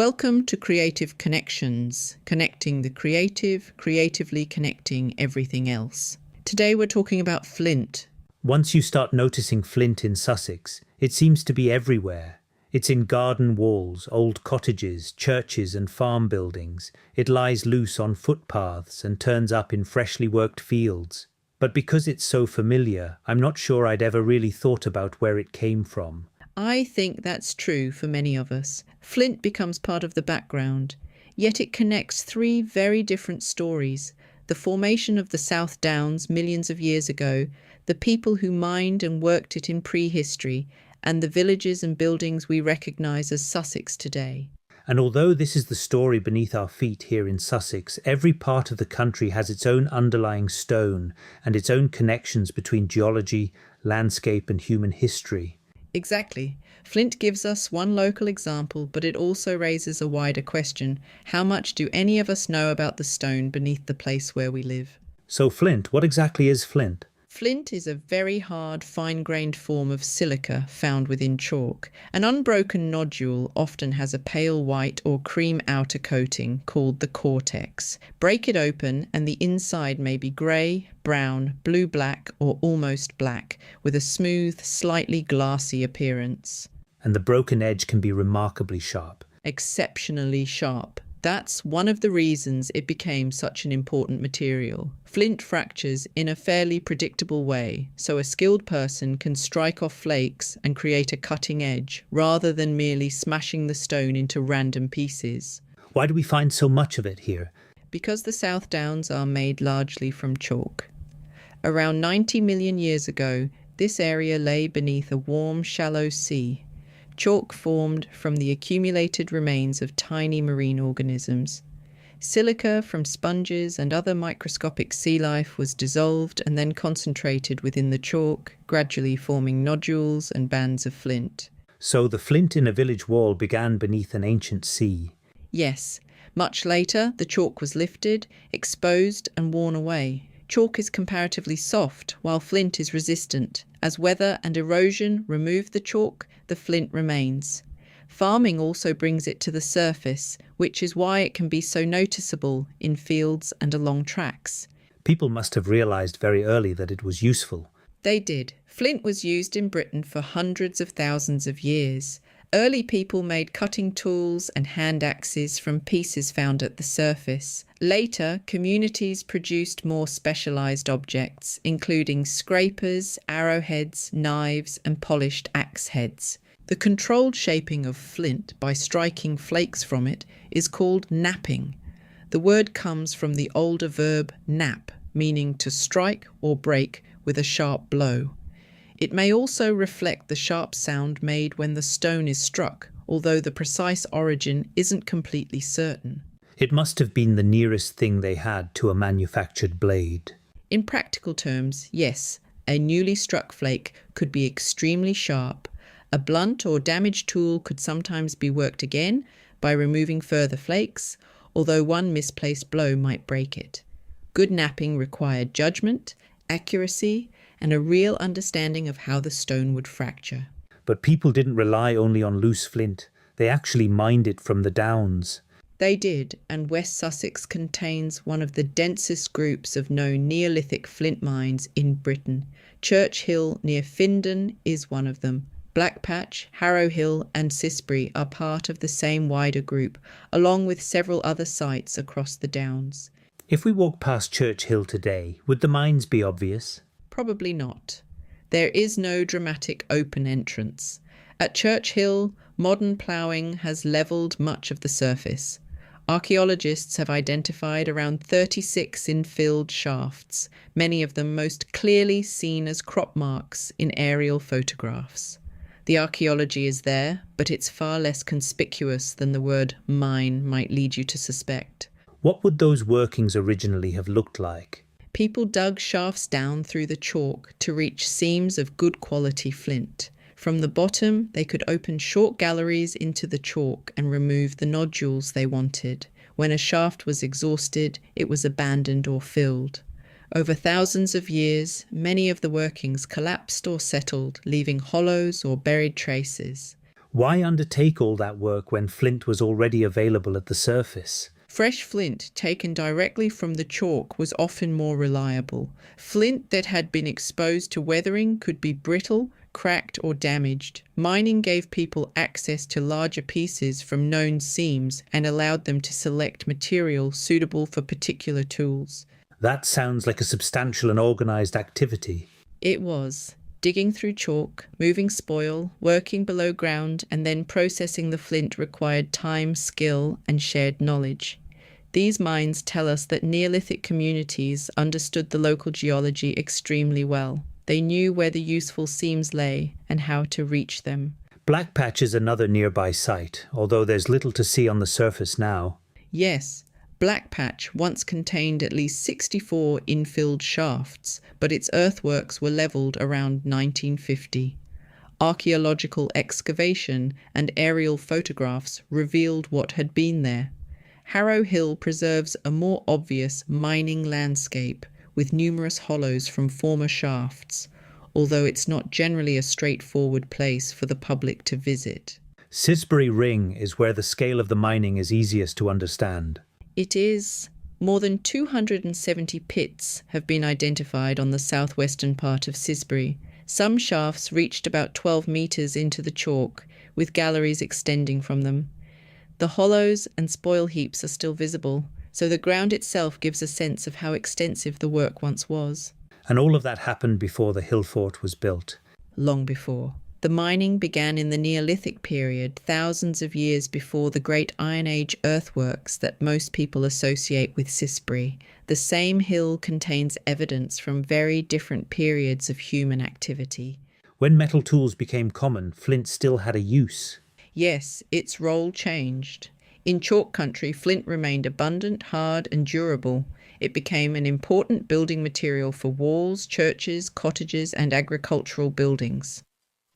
Welcome to Creative Connections, connecting the creative, creatively connecting everything else. Today we're talking about Flint. Once you start noticing Flint in Sussex, it seems to be everywhere. It's in garden walls, old cottages, churches and farm buildings. It lies loose on footpaths and turns up in freshly worked fields. But because it's so familiar, I'm not sure I'd ever really thought about where it came from. I think that's true for many of us. Flint becomes part of the background, yet it connects three very different stories. The formation of the South Downs millions of years ago, the people who mined and worked it in prehistory, and the villages and buildings we recognise as Sussex today. And although this is the story beneath our feet here in Sussex, every part of the country has its own underlying stone and its own connections between geology, landscape and human history. Exactly. Flint gives us one local example, but it also raises a wider question. How much do any of us know about the stone beneath the place where we live? So Flint, what exactly is Flint? Flint is a very hard, fine-grained form of silica found within chalk. An unbroken nodule often has a pale white or cream outer coating called the cortex. Break it open and the inside may be grey, brown, blue-black or almost black, with a smooth, slightly glassy appearance. And the broken edge can be remarkably sharp. Exceptionally sharp. That's one of the reasons it became such an important material. Flint fractures in a fairly predictable way, so a skilled person can strike off flakes and create a cutting edge, rather than merely smashing the stone into random pieces. Why do we find so much of it here? Because the South Downs are made largely from chalk. Around 90 million years ago, this area lay beneath a warm, shallow sea. Chalk formed from the accumulated remains of tiny marine organisms. Silica from sponges and other microscopic sea life was dissolved and then concentrated within the chalk, gradually forming nodules and bands of flint. So the flint in a village wall began beneath an ancient sea. Yes. Much later, the chalk was lifted, exposed and worn away. Chalk is comparatively soft, while flint is resistant. As weather and erosion remove the chalk, the flint remains. Farming also brings it to the surface, which is why it can be so noticeable in fields and along tracks. People must have realised very early that it was useful. They did. Flint was used in Britain for hundreds of thousands of years. Early people made cutting tools and hand axes from pieces found at the surface. Later, communities produced more specialised objects, including scrapers, arrowheads, knives and polished axe heads. The controlled shaping of flint by striking flakes from it is called knapping. The word comes from the older verb knap, meaning to strike or break with a sharp blow. It may also reflect the sharp sound made when the stone is struck, although the precise origin isn't completely certain. It must have been the nearest thing they had to a manufactured blade. In practical terms, yes, a newly struck flake could be extremely sharp. A blunt or damaged tool could sometimes be worked again by removing further flakes, although one misplaced blow might break it. Good knapping required judgment, accuracy, and a real understanding of how the stone would fracture. But people didn't rely only on loose flint. They actually mined it from the downs. They did, and West Sussex contains one of the densest groups of known Neolithic flint mines in Britain. Church Hill near Findon is one of them. Blackpatch, Harrow Hill and Cissbury are part of the same wider group, along with several other sites across the Downs. If we walk past Church Hill today, would the mines be obvious? Probably not. There is no dramatic open entrance. At Church Hill, modern ploughing has levelled much of the surface. Archaeologists have identified around 36 infilled shafts, many of them most clearly seen as crop marks in aerial photographs. The archaeology is there, but it's far less conspicuous than the word mine might lead you to suspect. What would those workings originally have looked like? People dug shafts down through the chalk to reach seams of good quality flint. From the bottom, they could open short galleries into the chalk and remove the nodules they wanted. When a shaft was exhausted, it was abandoned or filled. Over thousands of years, many of the workings collapsed or settled, leaving hollows or buried traces. Why undertake all that work when flint was already available at the surface? Fresh flint taken directly from the chalk was often more reliable. Flint that had been exposed to weathering could be brittle, cracked or damaged. Mining gave people access to larger pieces from known seams and allowed them to select material suitable for particular tools. That sounds like a substantial and organised activity. It was. Digging through chalk, moving spoil, working below ground, and then processing the flint required time, skill, and shared knowledge. These mines tell us that Neolithic communities understood the local geology extremely well. They knew where the useful seams lay and how to reach them. Black Patch is another nearby site, although there's little to see on the surface now. Yes, Black Patch once contained at least 64 infilled shafts, but its earthworks were levelled around 1950. Archaeological excavation and aerial photographs revealed what had been there. Harrow Hill preserves a more obvious mining landscape, with numerous hollows from former shafts, although it's not generally a straightforward place for the public to visit. Sisbury Ring is where the scale of the mining is easiest to understand. It is. More than 270 pits have been identified on the southwestern part of Sisbury. Some shafts reached about 12 metres into the chalk, with galleries extending from them. The hollows and spoil heaps are still visible, so the ground itself gives a sense of how extensive the work once was. And all of that happened before the hill fort was built. Long before. The mining began in the Neolithic period, thousands of years before the great Iron Age earthworks that most people associate with Sisbury. The same hill contains evidence from very different periods of human activity. When metal tools became common, flint still had a use. Yes, its role changed. In chalk country, flint remained abundant, hard and durable. It became an important building material for walls, churches, cottages and agricultural buildings.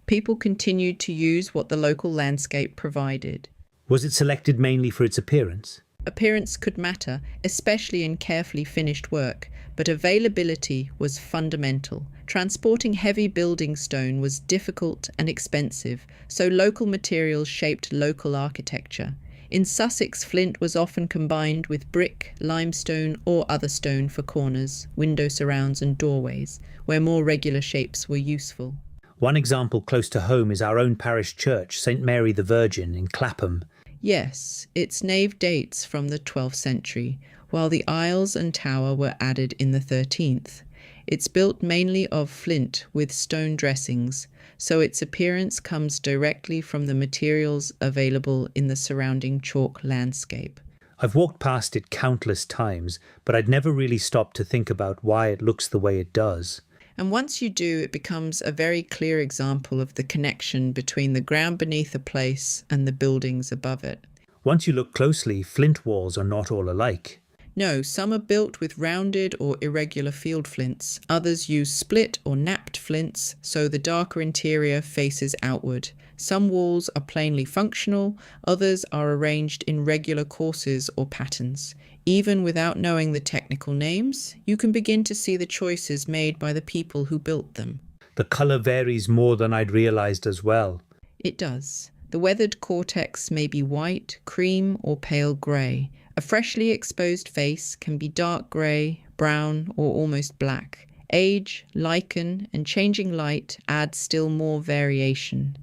People continued to use what the local landscape provided. Was it selected mainly for its appearance? Appearance could matter, especially in carefully finished work, but availability was fundamental. Transporting heavy building stone was difficult and expensive, so local materials shaped local architecture. In Sussex, flint was often combined with brick, limestone or other stone for corners, window surrounds and doorways, where more regular shapes were useful. One example close to home is our own parish church, St Mary the Virgin in Clapham. Yes, its nave dates from the 12th century, while the aisles and tower were added in the 13th. It's built mainly of flint with stone dressings, so its appearance comes directly from the materials available in the surrounding chalk landscape. I've walked past it countless times, but I'd never really stopped to think about why it looks the way it does. And once you do, it becomes a very clear example of the connection between the ground beneath a place and the buildings above it. Once you look closely, flint walls are not all alike. No, some are built with rounded or irregular field flints. Others use split or napped flints, so the darker interior faces outward. Some walls are plainly functional, others are arranged in regular courses or patterns. Even without knowing the technical names, you can begin to see the choices made by the people who built them. The colour varies more than I'd realised as well. It does. The weathered cortex may be white, cream or pale grey. A freshly exposed face can be dark grey, brown or almost black. Age, lichen and changing light add still more variation.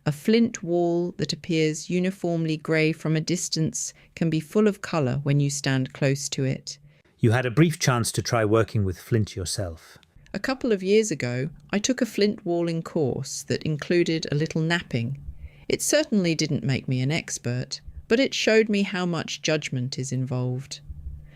A flint wall that appears uniformly grey from a distance can be full of colour when you stand close to it. You had a brief chance to try working with flint yourself. A couple of years ago, I took a flint walling course that included a little napping. It certainly didn't make me an expert, but it showed me how much judgment is involved.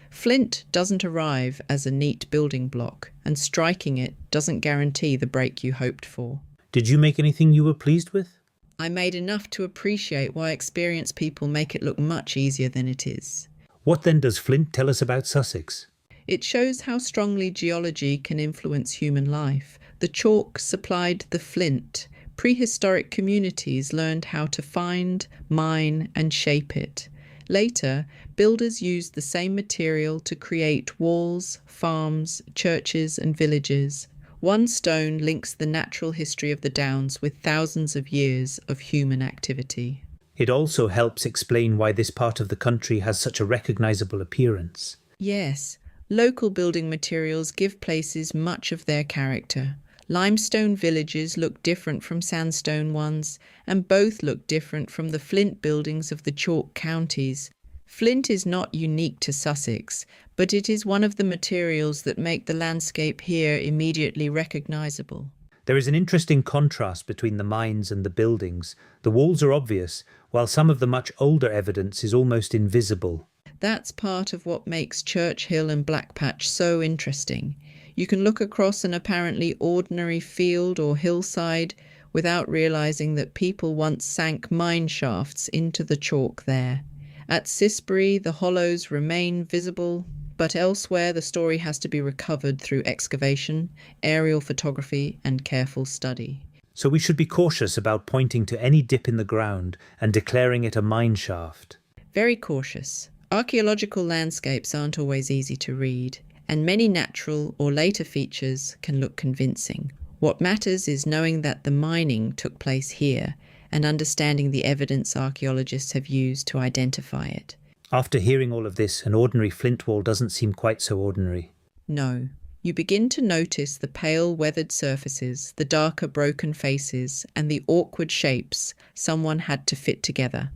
Flint doesn't arrive as a neat building block, and striking it doesn't guarantee the break you hoped for. Did you make anything you were pleased with? I made enough to appreciate why experienced people make it look much easier than it is. What then does flint tell us about Sussex? It shows how strongly geology can influence human life. The chalk supplied the flint. Prehistoric communities learned how to find, mine, and shape it. Later, builders used the same material to create walls, farms, churches, and villages. One stone links the natural history of the Downs with thousands of years of human activity. It also helps explain why this part of the country has such a recognisable appearance. Yes, local building materials give places much of their character. Limestone villages look different from sandstone ones, and both look different from the flint buildings of the chalk counties. Flint is not unique to Sussex, but it is one of the materials that make the landscape here immediately recognisable. There is an interesting contrast between the mines and the buildings. The walls are obvious, while some of the much older evidence is almost invisible. That's part of what makes Church Hill and Blackpatch so interesting. You can look across an apparently ordinary field or hillside without realising that people once sank mine shafts into the chalk there. At Sisbury, the hollows remain visible, but elsewhere the story has to be recovered through excavation, aerial photography and careful study. So we should be cautious about pointing to any dip in the ground and declaring it a mine shaft. Very cautious. Archaeological landscapes aren't always easy to read, and many natural or later features can look convincing. What matters is knowing that the mining took place here and understanding the evidence archaeologists have used to identify it. After hearing all of this, an ordinary flint wall doesn't seem quite so ordinary. No. You begin to notice the pale, weathered surfaces, the darker, broken faces, and the awkward shapes someone had to fit together.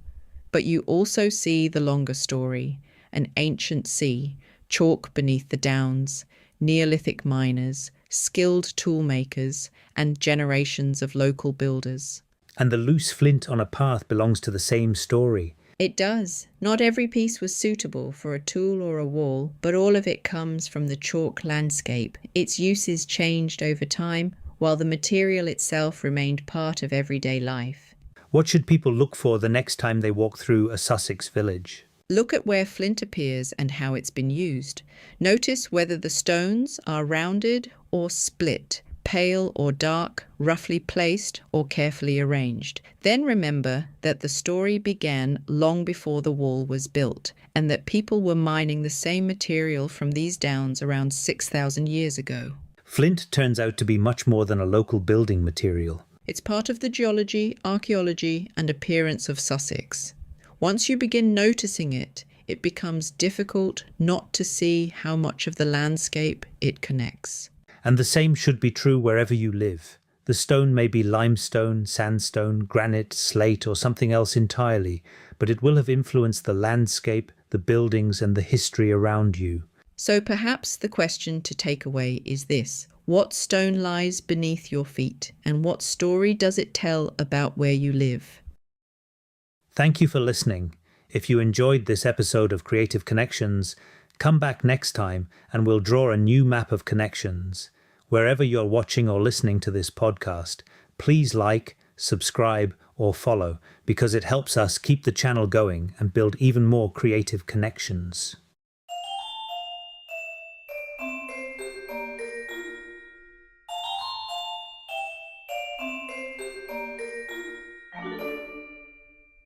But you also see the longer story, an ancient sea, chalk beneath the downs, Neolithic miners, skilled toolmakers, and generations of local builders. And the loose flint on a path belongs to the same story. It does. Not every piece was suitable for a tool or a wall, but all of it comes from the chalk landscape. Its uses changed over time, while the material itself remained part of everyday life. What should people look for the next time they walk through a Sussex village? Look at where flint appears and how it's been used. Notice whether the stones are rounded or split, pale or dark, roughly placed or carefully arranged. Then remember that the story began long before the wall was built, and that people were mining the same material from these downs around 6,000 years ago. Flint turns out to be much more than a local building material. It's part of the geology, archaeology, and appearance of Sussex. Once you begin noticing it, it becomes difficult not to see how much of the landscape it connects. And the same should be true wherever you live. The stone may be limestone, sandstone, granite, slate, or something else entirely, but it will have influenced the landscape, the buildings, and the history around you. So perhaps the question to take away is this: what stone lies beneath your feet, and what story does it tell about where you live? Thank you for listening. If you enjoyed this episode of Creative Connections, come back next time and we'll draw a new map of connections. Wherever you're watching or listening to this podcast, please like, subscribe, or follow, because it helps us keep the channel going and build even more creative connections.